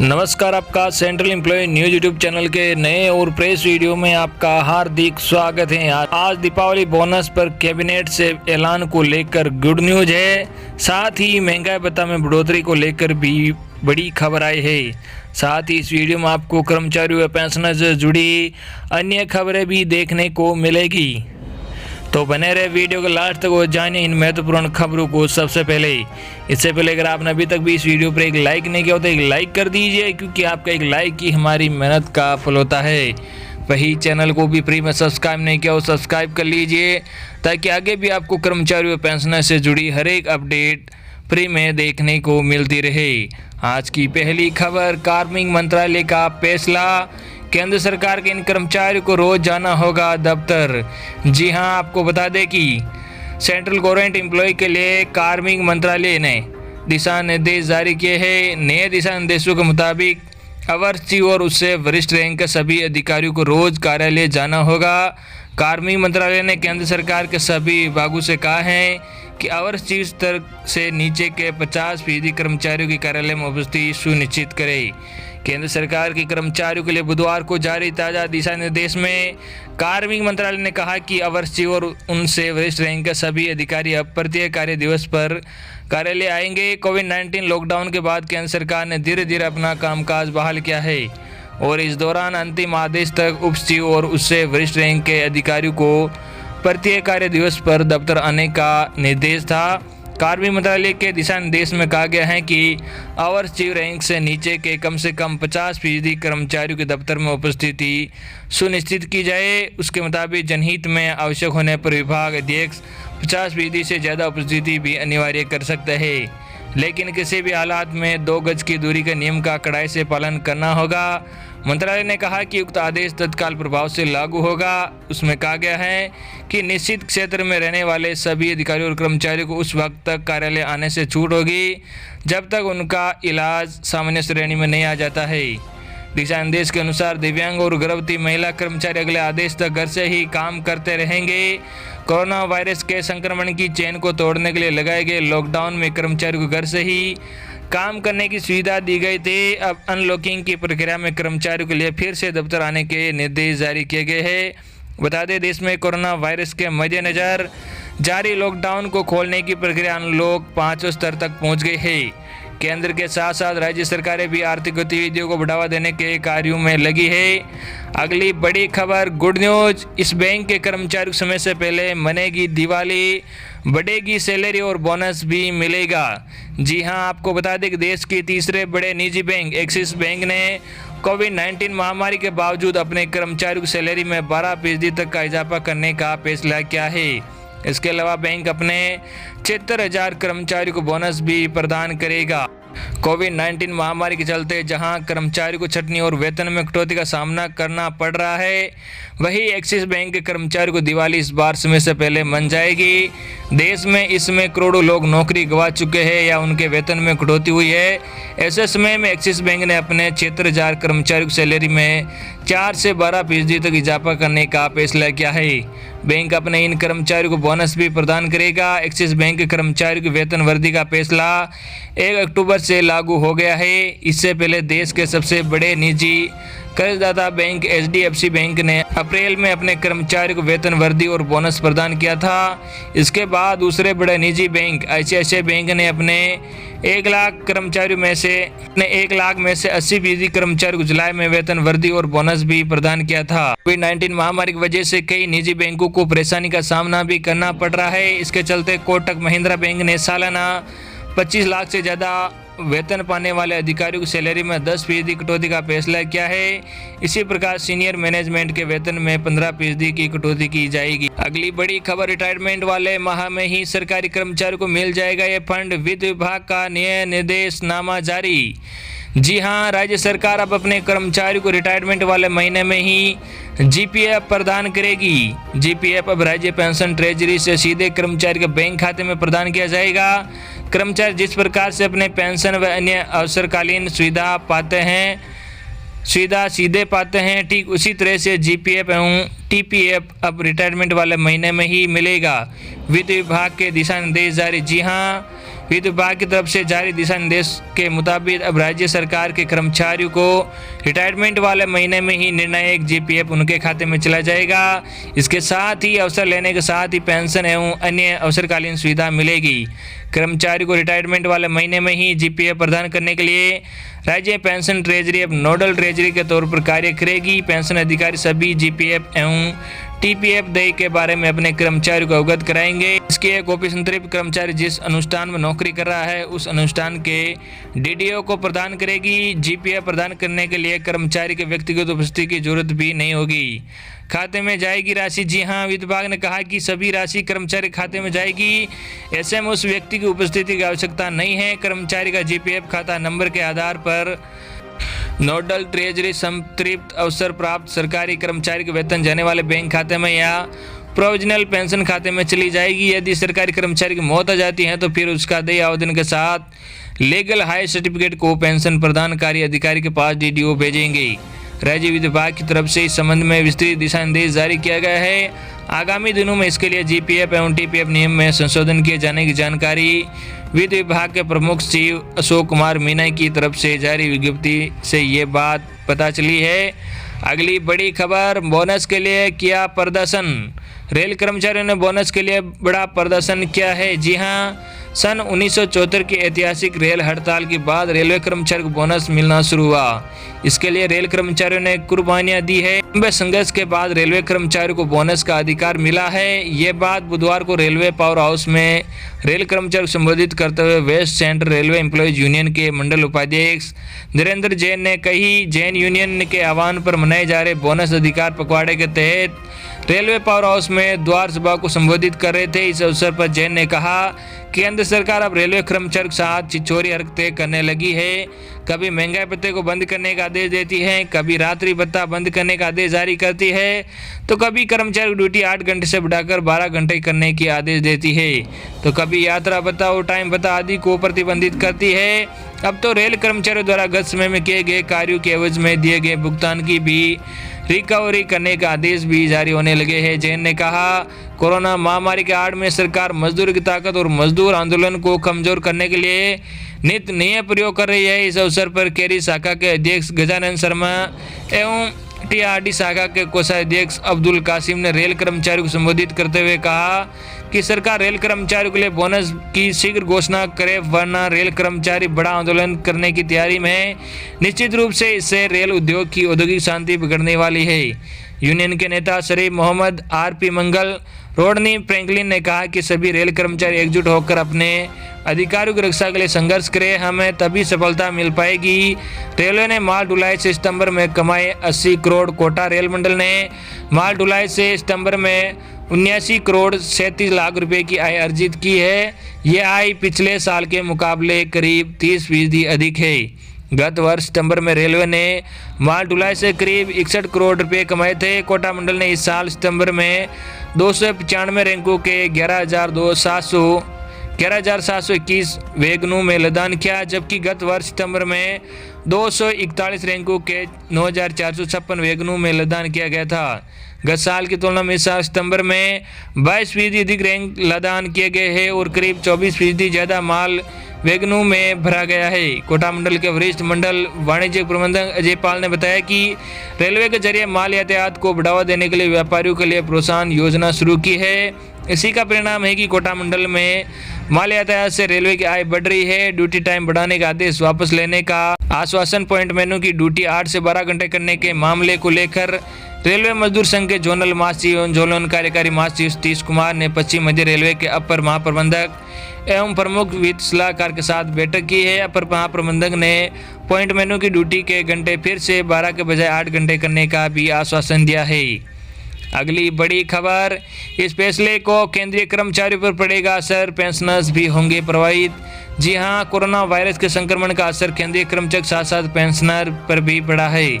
नमस्कार, आपका central employee news YouTube channel के नए और प्रेस वीडियो में आपका हार्दिक स्वागत है। आज दीपावली बोनस पर कैबिनेट से ऐलान को लेकर गुड न्यूज है। साथ ही महंगाई भत्ता में बढ़ोतरी को लेकर भी बड़ी खबर आई है। साथ ही इस वीडियो में आपको कर्मचारियों व पेंशनर से जुड़ी अन्य खबरें भी देखने को मिलेगी, तो बने रहे वीडियो के लास्ट तक और जानिए इन महत्वपूर्ण खबरों को सबसे पहले। इससे पहले अगर आपने अभी तक भी इस वीडियो पर एक लाइक नहीं किया हो तो एक लाइक कर दीजिए, क्योंकि आपका एक लाइक ही हमारी मेहनत का फल होता है। वही चैनल को भी फ्री में सब्सक्राइब नहीं किया हो सब्सक्राइब कर लीजिए, ताकि आगे भी आपको कर्मचारियों और पेंशनर से जुड़ी हर एक अपडेट फ्री में देखने को मिलती रहे। आज की पहली खबर, कार्मिक मंत्रालय का फैसला, केंद्र सरकार के इन कर्मचारियों को रोज जाना होगा दफ्तर। जी हां, आपको बता दें कि सेंट्रल गवर्नमेंट एम्प्लॉय के लिए कार्मिक मंत्रालय ने दिशा निर्देश जारी किए हैं। नए दिशा निर्देशों के मुताबिक अवर चीफ और उससे वरिष्ठ रैंक के सभी अधिकारियों को रोज कार्यालय जाना होगा। कार्मिक मंत्रालय ने केंद्र सरकार के सभी विभागों से कहा है कि अवर चीफ स्तर से नीचे के 50% कर्मचारियों की कार्यालय में उपस्थिति सुनिश्चित करें। केंद्र सरकार के कर्मचारियों के लिए बुधवार को जारी ताज़ा दिशा निर्देश में कार्मिक मंत्रालय ने कहा कि अवर चीफ और उनसे वरिष्ठ रैंक के सभी अधिकारी अब प्रत्येक कार्य दिवस पर कार्यालय आएंगे। कोविड-19 लॉकडाउन के बाद केंद्र सरकार ने धीरे धीरे अपना कामकाज बहाल किया है और इस दौरान अंतिम आदेश तक उप चीफ और उससे वरिष्ठ रैंक के अधिकारियों को प्रत्येक कार्य दिवस पर दफ्तर आने का निर्देश था। कार्मिक मंत्रालय के दिशा निर्देश में कहा गया है कि अवर चीफ रैंक से नीचे के कम से कम 50% कर्मचारियों के दफ्तर में उपस्थिति सुनिश्चित की जाए। उसके मुताबिक जनहित में आवश्यक होने पर विभाग अध्यक्ष 50% से ज़्यादा उपस्थिति भी अनिवार्य कर सकते हैं, लेकिन किसी भी हालात में 2 गज की दूरी के नियम का कड़ाई से पालन करना होगा। मंत्रालय ने कहा कि उक्त आदेश तत्काल प्रभाव से लागू होगा। उसमें कहा गया है कि निश्चित क्षेत्र में रहने वाले सभी अधिकारियों और कर्मचारियों को उस वक्त तक कार्यालय आने से छूट होगी जब तक उनका इलाज सामान्य श्रेणी में नहीं आ जाता है। दिशा निर्देश के अनुसार दिव्यांग और गर्भवती महिला कर्मचारी अगले आदेश तक घर से ही काम करते रहेंगे। कोरोना वायरस के संक्रमण की चेन को तोड़ने के लिए लगाए गए लॉकडाउन में कर्मचारियों को घर से ही काम करने की सुविधा दी गई थी। अब अनलॉकिंग की प्रक्रिया में कर्मचारियों के लिए फिर से दफ्तर आने के निर्देश जारी किए गए हैं। बता दें, देश में कोरोना वायरस के मद्देनज़र जारी लॉकडाउन को खोलने की प्रक्रिया अनलॉक 5 स्तर तक पहुंच गई है। केंद्र के साथ साथ राज्य सरकारें भी आर्थिक गतिविधियों को बढ़ावा देने के कार्यों में लगी है। अगली बड़ी खबर, गुड न्यूज, इस बैंक के कर्मचारियों समय से पहले मनेगी दिवाली, बढ़ेगी सैलरी और बोनस भी मिलेगा। जी हां, आपको बता दें कि देश के तीसरे बड़े निजी बैंक एक्सिस बैंक ने कोविड-19 महामारी के बावजूद अपने कर्मचारियों की सैलरी में 12% तक का इजाफा करने का फैसला किया है। इसके अलावा बैंक अपने 76,000 कर्मचारियों को बोनस भी प्रदान करेगा। कोविड-19 महामारी के चलते जहां कर्मचारियों को छंटनी और वेतन में कटौती का सामना करना पड़ रहा है, वहीं एक्सिस बैंक के कर्मचारियों को दिवाली इस बार समय से पहले मन जाएगी। देश में इसमें करोड़ों लोग नौकरी गंवा चुके हैं या उनके वेतन में कटौती हुई है। ऐसे समय में एक्सिस बैंक ने अपने 76,000 कर्मचारियों की सैलरी में 4 से 12% तक इजाफा करने का फैसला किया है। बैंक अपने इन कर्मचारियों को बोनस भी प्रदान करेगा। एक्सिस बैंक के कर्मचारियों की वेतन वृद्धि का फैसला 1 अक्टूबर से लागू हो गया है। इससे पहले देश के सबसे बड़े निजी कर्जदाता बैंक HDFC बैंक ने अप्रैल में अपने कर्मचारियों को वेतन वृद्धि और बोनस प्रदान किया था। इसके बाद दूसरे बड़े निजी बैंक ICICI बैंक ने अपने 1 लाख कर्मचारियों में से 80% कर्मचारियों को जुलाई में वेतन वृद्धि और बोनस भी प्रदान किया था। कोविड-19 महामारी की वजह से कई निजी बैंकों को परेशानी का सामना भी करना पड़ रहा है। इसके चलते कोटक महिंद्रा बैंक ने सालाना 25 लाख से ज़्यादा वेतन पाने वाले अधिकारियों की सैलरी में 10% कटौती का फैसला किया है। इसी प्रकार सीनियर मैनेजमेंट के वेतन में 15% की कटौती की जाएगी। अगली बड़ी खबर, रिटायरमेंट वाले माह में ही सरकारी कर्मचारियों को मिल जाएगा ये फंड, वित्त विभाग का नया निर्देशनामा जारी। जी हां, राज्य सरकार अब अपने कर्मचारियों को रिटायरमेंट वाले महीने में ही GPF प्रदान करेगी। GPF अब राज्य पेंशन ट्रेजरी से सीधे कर्मचारी के बैंक खाते में प्रदान किया जाएगा। कर्मचारी जिस प्रकार से अपने पेंशन व अन्य अवसरकालीन सुविधा सीधे पाते हैं, ठीक उसी तरह से GPF एवं TPF अब रिटायरमेंट वाले महीने में ही मिलेगा। वित्त विभाग के दिशा निर्देश जारी। जी हां, वित्त विभाग की तरफ से जारी दिशा निर्देश के मुताबिक अब राज्य सरकार के कर्मचारियों को रिटायरमेंट वाले महीने में ही निर्णायक जीपीएफ उनके खाते में चला जाएगा। इसके साथ ही अवसर लेने के साथ ही पेंशन एवं अन्य अवसरकालीन सुविधा मिलेगी। कर्मचारी को रिटायरमेंट वाले महीने में ही जीपीएफ प्रदान करने के लिए राज्य पेंशन ट्रेजरी अब नोडल ट्रेजरी के तौर पर कार्य करेगी। पेंशन अधिकारी सभी जीपीएफ एवं टीपीएफ देय के बारे में अपने कर्मचारी को अवगत कराएंगे। इसकी एक कॉपी संतृप्त कर्मचारी जिस अनुष्ठान में नौकरी कर रहा है उस अनुष्ठान के डीडीओ को प्रदान करेगी। जीपीएफ प्रदान करने के लिए कर्मचारी के व्यक्तिगत उपस्थिति की जरूरत भी नहीं होगी। खाते में जाएगी राशि। जी हां, वित्त विभाग ने कहा कि सभी राशि कर्मचारी खाते में जाएगी। ऐसे में उस व्यक्ति की उपस्थिति की आवश्यकता नहीं है। कर्मचारी का जीपीएफ खाता नंबर के आधार पर नोडल ट्रेजरी संतृप्त अवसर प्राप्त सरकारी कर्मचारी के वेतन जाने वाले बैंक खाते में या प्रोविजनल पेंशन खाते में चली जाएगी। यदि सरकारी कर्मचारी की मौत आ जाती है तो फिर उसका देय आवेदन के साथ लीगल हाई सर्टिफिकेट को पेंशन प्रदानकारी अधिकारी के पास डीडीओ भेजेंगे। राज्य वित्त विभाग की तरफ से इस संबंध में विस्तृत दिशा निर्देश जारी किया गया है। आगामी दिनों में इसके लिए जीपीएफ एवं टीपीएफ नियम में संशोधन किए जाने की जानकारी वित्त विभाग के प्रमुख सचिव अशोक कुमार मीना की तरफ से जारी विज्ञप्ति से ये बात पता चली है। अगली बड़ी खबर, बोनस के लिए किया प्रदर्शन। रेल कर्मचारियों ने बोनस के लिए बड़ा प्रदर्शन किया है। जी हां, सन 1974 की ऐतिहासिक रेल हड़ताल के बाद रेलवे कर्मचारियों को बोनस मिलना शुरू हुआ। इसके लिए रेल कर्मचारियों ने कुर्बानियां दी है। लंबे संघर्ष के बाद रेलवे कर्मचारियों को बोनस का अधिकार मिला है। ये बात बुधवार को रेलवे पावर हाउस में रेल कर्मचारियों को संबोधित करते हुए West Central Railway Employees Union के मंडल उपाध्यक्ष नरेंद्र जैन ने कही। जैन यूनियन के आह्वान पर मनाए जा रहे बोनस अधिकार पखवाड़े के तहत रेलवे पावर हाउस में द्वार सभा को संबोधित कर रहे थे। इस अवसर पर जैन ने कहा कि केंद्र सरकार अब रेलवे कर्मचारियों के साथ छिछोरी हरकतें करने लगी है। कभी महंगाई भत्ते को बंद करने का आदेश देती है, कभी रात्रि भत्ता बंद करने का आदेश जारी करती है, तो कभी कर्मचारी की ड्यूटी 8 घंटे से बढ़ाकर 12 घंटे करने की आदेश देती है, तो कभी यात्रा भत्ता और टाइम भत्ता आदि को प्रतिबंधित करती है। अब तो रेल कर्मचारियों द्वारा गत समय में किए गए कार्यों के एवज में दिए गए भुगतान की भी रिकवरी करने का आदेश भी जारी होने लगे हैं। जैन ने कहा, कोरोना महामारी के आड़ में सरकार मजदूर की ताकत और मजदूर आंदोलन को कमजोर करने के लिए नित नए प्रयोग कर रही है। इस अवसर पर केरी शाखा के अध्यक्ष गजानंद शर्मा एवं टीआरडी शाखा के कोषाध्यक्ष अब्दुल कासिम ने रेल कर्मचारियों को संबोधित करते हुए कहा कि सरकार रेल कर्मचारियों के लिए बोनस की शीघ्र घोषणा करे, वरना रेल कर्मचारी बड़ा आंदोलन करने की तैयारी में है। निश्चित रूप से इससे रेल उद्योग की औद्योगिक शांति बिगड़ने वाली है। यूनियन के नेता शरीफ मोहम्मद, आरपी मंगल, रोडनी फ्रैंकलिन ने कहा कि सभी रेल कर्मचारी एकजुट होकर अपने अधिकारों की रक्षा के लिए संघर्ष करें, हमें तभी सफलता मिल पाएगी। रेलवे ने माल ढुलाई से सितंबर में कमाए 80 करोड़। कोटा रेल मंडल ने माल ढुलाई से सितंबर में 79 करोड़ 37 लाख रुपए की आय अर्जित की है। ये आय पिछले साल के मुकाबले करीब 30% अधिक है। गत वर्ष सितंबर में रेलवे ने माल ढुलाई से करीब 61 करोड़ रुपए कमाए थे। कोटा मंडल ने इस साल सितंबर में 295 रैंकों के 11,721 वैगनों में लदान किया, जबकि गत वर्ष सितंबर में 241 रैंकों के 9,456 वैगनों में लदान किया गया था। गत साल की तुलना में इस साल सितंबर में 22% अधिक रैंक लदान किए गए हैं और करीब 24% ज़्यादा माल वैगनों में भरा गया है। कोटा मंडल के वरिष्ठ मंडल वाणिज्य प्रबंधक अजय पाल ने बताया कि रेलवे के जरिए माल यातायात को बढ़ावा देने के लिए व्यापारियों के लिए प्रोत्साहन योजना शुरू की है। इसी का परिणाम है कि कोटा मंडल में माल यातायात से रेलवे की आय बढ़ रही है। ड्यूटी टाइम बढ़ाने का आदेश वापस लेने का आश्वासन, पॉइंट मेनू की ड्यूटी 8 से 12 घंटे करने के मामले को लेकर रेलवे मजदूर संघ के जोनल महासचिव एवं जोनल कार्यकारी महासचिव सतीश कुमार ने पश्चिम मध्य रेलवे के अपर महाप्रबंधक एवं प्रमुख वित्त सलाहकार के साथ बैठक की है। अपर महाप्रबंधक ने पॉइंट मेनू की ड्यूटी के घंटे फिर से 12 के बजाय 8 घंटे करने का भी आश्वासन दिया है। अगली बड़ी खबर, इस फैसले को केंद्रीय कर्मचारियों पर पड़ेगा असर, पेंशनर्स भी होंगे प्रभावित। जी हां, कोरोना वायरस के संक्रमण का असर केंद्रीय कर्मचारी के साथ साथ पेंशनर पर भी पड़ा है।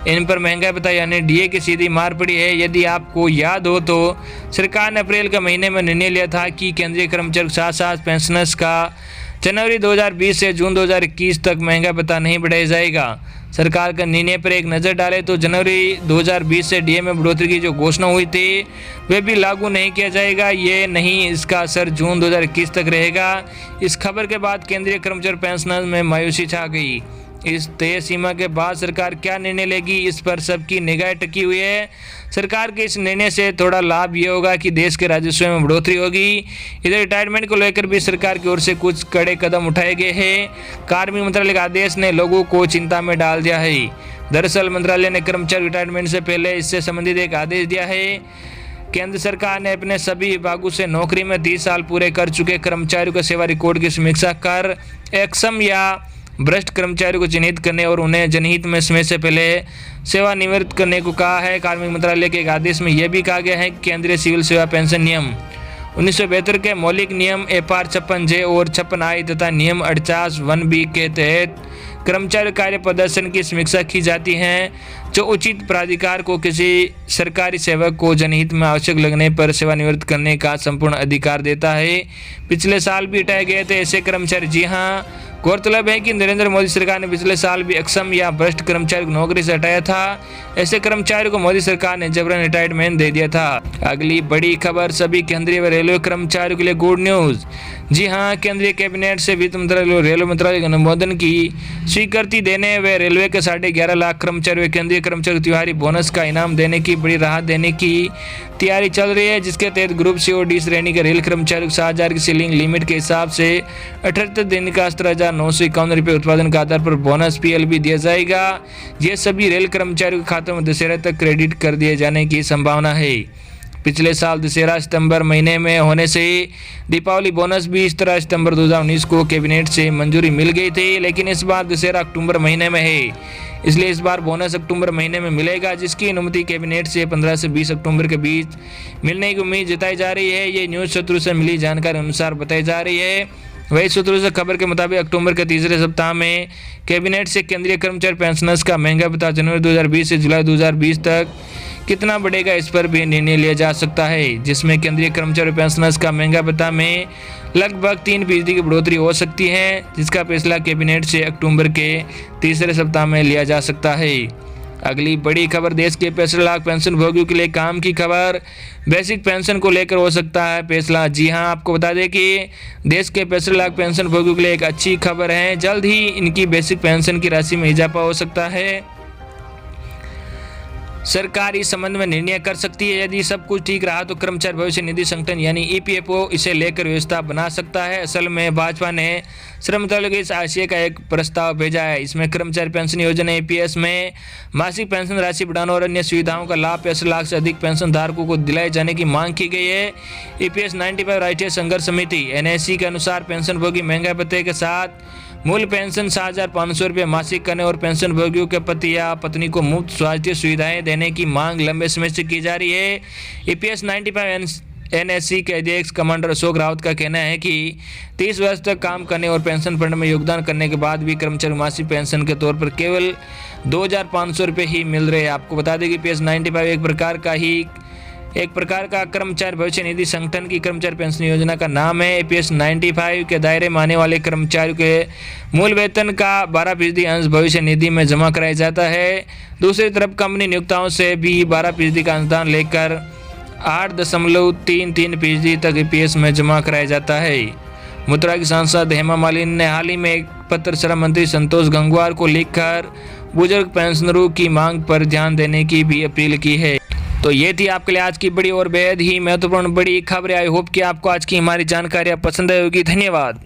इन पर महंगाई भत्ता यानी डीए की सीधी मार पड़ी है। यदि आपको याद हो तो सरकार ने अप्रैल के महीने में निर्णय लिया था कि केंद्रीय कर्मचारी के साथ साथ पेंशनर्स का जनवरी 2020 से जून 2021 तक महंगाई भत्ता नहीं बढ़ाया जाएगा। सरकार का निर्णय पर एक नज़र डालें तो जनवरी 2020 से डीए में बढ़ोतरी की जो घोषणा हुई थी वह भी लागू नहीं किया जाएगा। ये नहीं, इसका असर जून 2021 तक रहेगा। इस खबर के बाद केंद्रीय कर्मचारी पेंशनर्स में मायूसी छा गई। इस तय सीमा के बाद सरकार क्या निर्णय लेगी, इस पर सबकी निगाह टिकी हुई है। सरकार के इस निर्णय से थोड़ा लाभ ये होगा कि देश के राजस्व में बढ़ोतरी होगी। इधर रिटायरमेंट को लेकर भी सरकार की ओर से कुछ कड़े कदम उठाए गए हैं। कार्मिक मंत्रालय के आदेश ने लोगों को चिंता में डाल दिया है। दरअसल मंत्रालय ने कर्मचारी रिटायरमेंट से पहले इससे संबंधित एक आदेश दिया है। केंद्र सरकार ने अपने सभी विभागों से नौकरी में 30 साल पूरे कर चुके कर्मचारियों के सेवा रिकॉर्ड की समीक्षा कर अक्षम या भ्रष्ट कर्मचारियों को चिन्हित करने और उन्हें जनहित में समय से पहले सेवानिवृत्त करने को कहा है। कार्मिक मंत्रालय के एक आदेश में यह भी कहा गया है कि केंद्रीय सिविल सेवा पेंशन नियम 1972 के मौलिक नियम FR 56J और 56I तथा नियम 48 1B के तहत कर्मचारी कार्य प्रदर्शन की समीक्षा की जाती है, जो उचित प्राधिकार को किसी सरकारी सेवक को जनहित में आवश्यक लगने पर सेवानिवृत्त करने का संपूर्ण अधिकार देता है। पिछले साल भी हटाए गए थे ऐसे कर्मचारी। जी हाँ, गौरतलब है कि नरेंद्र मोदी सरकार ने पिछले साल भी अक्षम या भ्रष्ट कर्मचारी को नौकरी से हटाया था। ऐसे कर्मचारियों को मोदी सरकार ने जबरन रिटायरमेंट दे दिया था। अगली बड़ी खबर सभी केंद्रीय व रेलवे कर्मचारियों के लिए गुड न्यूज। जी हाँ, केंद्रीय कैबिनेट से वित्त मंत्रालय और रेलवे मंत्रालय के अनुमोदन की स्वीकृति देने व रेलवे के 11.5 लाख कर्मचारियों केंद्रीय कर्मचारी त्योहारी बोनस का इनाम देने की बड़ी राहत देने की तैयारी चल रही है, जिसके तहत ग्रुप सी और डी श्रेणी के रेल कर्मचारियों को 7,000 की सीलिंग लिमिट के हिसाब से 78 दिन का 17,951 रुपये उत्पादन के आधार पर बोनस PL भी दिया जाएगा। ये सभी रेल कर्मचारियों के खातों में दशहरा तक क्रेडिट कर दिए जाने की संभावना है। पिछले साल दशहरा सितंबर महीने में होने से दीपावली बोनस भी इस तरह सितंबर 2019 को कैबिनेट से मंजूरी मिल गई थी, लेकिन इस बार दशहरा अक्टूबर महीने में है, इसलिए इस बार बोनस अक्टूबर महीने में मिलेगा, जिसकी अनुमति कैबिनेट से 15 से 20 अक्टूबर के बीच मिलने की उम्मीद जताई जा रही है। ये न्यूज़ सूत्रों से मिली जानकारी अनुसार बताई जा रही है। वही सूत्रों से खबर के मुताबिक अक्टूबर के तीसरे सप्ताह में कैबिनेट से केंद्रीय कर्मचारी पेंशनर्स का महंगा भत्ता जनवरी 2020 से जुलाई 2020 तक कितना बढ़ेगा, इस पर भी निर्णय लिया जा सकता है, जिसमें केंद्रीय कर्मचारी पेंशनर्स का महंगा भत्ता में लगभग 3% की बढ़ोतरी हो सकती है, जिसका फैसला कैबिनेट से अक्टूबर के तीसरे सप्ताह में लिया जा सकता है। अगली बड़ी खबर देश के 65 लाख पेंशन भोगियों के लिए काम की खबर। बेसिक पेंशन को लेकर हो सकता है फैसला। जी हां, आपको बता दें कि देश के 65 लाख पेंशन भोगियों के लिए एक अच्छी खबर है। जल्द ही इनकी बेसिक पेंशन की राशि में इजाफा हो सकता है। सरकार इस संबंध में निर्णय कर सकती है। यदि सब कुछ ठीक रहा तो कर्मचारी भविष्य निधि संगठन यानी EPFO इसे लेकर व्यवस्था बना सकता है। असल में भाजपा ने श्रम मंत्रालय को इस आशय का एक प्रस्ताव भेजा है। इसमें कर्मचारी पेंशन योजना EPS में मासिक पेंशन राशि बढ़ाने और अन्य सुविधाओं का लाभ 65 लाख से अधिक पेंशन धारकों को दिलाए जाने की मांग की गई है। EPS 95 राष्ट्रीय संघर्ष समिति NSC के अनुसार पेंशन भोगी महंगाई भत्ते के साथ मूल पेंशन 7,500 रुपये मासिक करने और पेंशन भोगियों के पति या पत्नी को मुफ्त स्वास्थ्य सुविधाएं देने की मांग लंबे समय से की जा रही है। EPS 95 NSC के अध्यक्ष कमांडर अशोक रावत का कहना है कि 30 वर्ष तक काम करने और पेंशन फंड में योगदान करने के बाद भी कर्मचारी मासिक पेंशन के तौर पर केवल 2,500 रुपये ही मिल रहे हैं। आपको बता दें कि EPS 95 एक प्रकार का कर्मचारी भविष्य निधि संगठन की कर्मचारी पेंशन योजना का नाम है। EPS 95 के दायरे में आने वाले कर्मचारियों के मूल वेतन का 12% अंश भविष्य निधि में जमा कराया जाता है। दूसरी तरफ कंपनी नियोक्ताओं से भी 12% का अनुदान लेकर 8.33% तक EPS में जमा कराया जाता है। मथुरा की सांसद हेमा मालिनी ने हाल ही में एक पत्र श्रम मंत्री संतोष गंगवार को लिखकर बुजुर्ग पेंशनरों की मांग पर ध्यान देने की भी अपील की है। तो ये थी आपके लिए आज की बड़ी और बेहद ही महत्वपूर्ण बड़ी खबरें। आई होप कि आपको आज की हमारी जानकारियाँ पसंद आई होगी। धन्यवाद।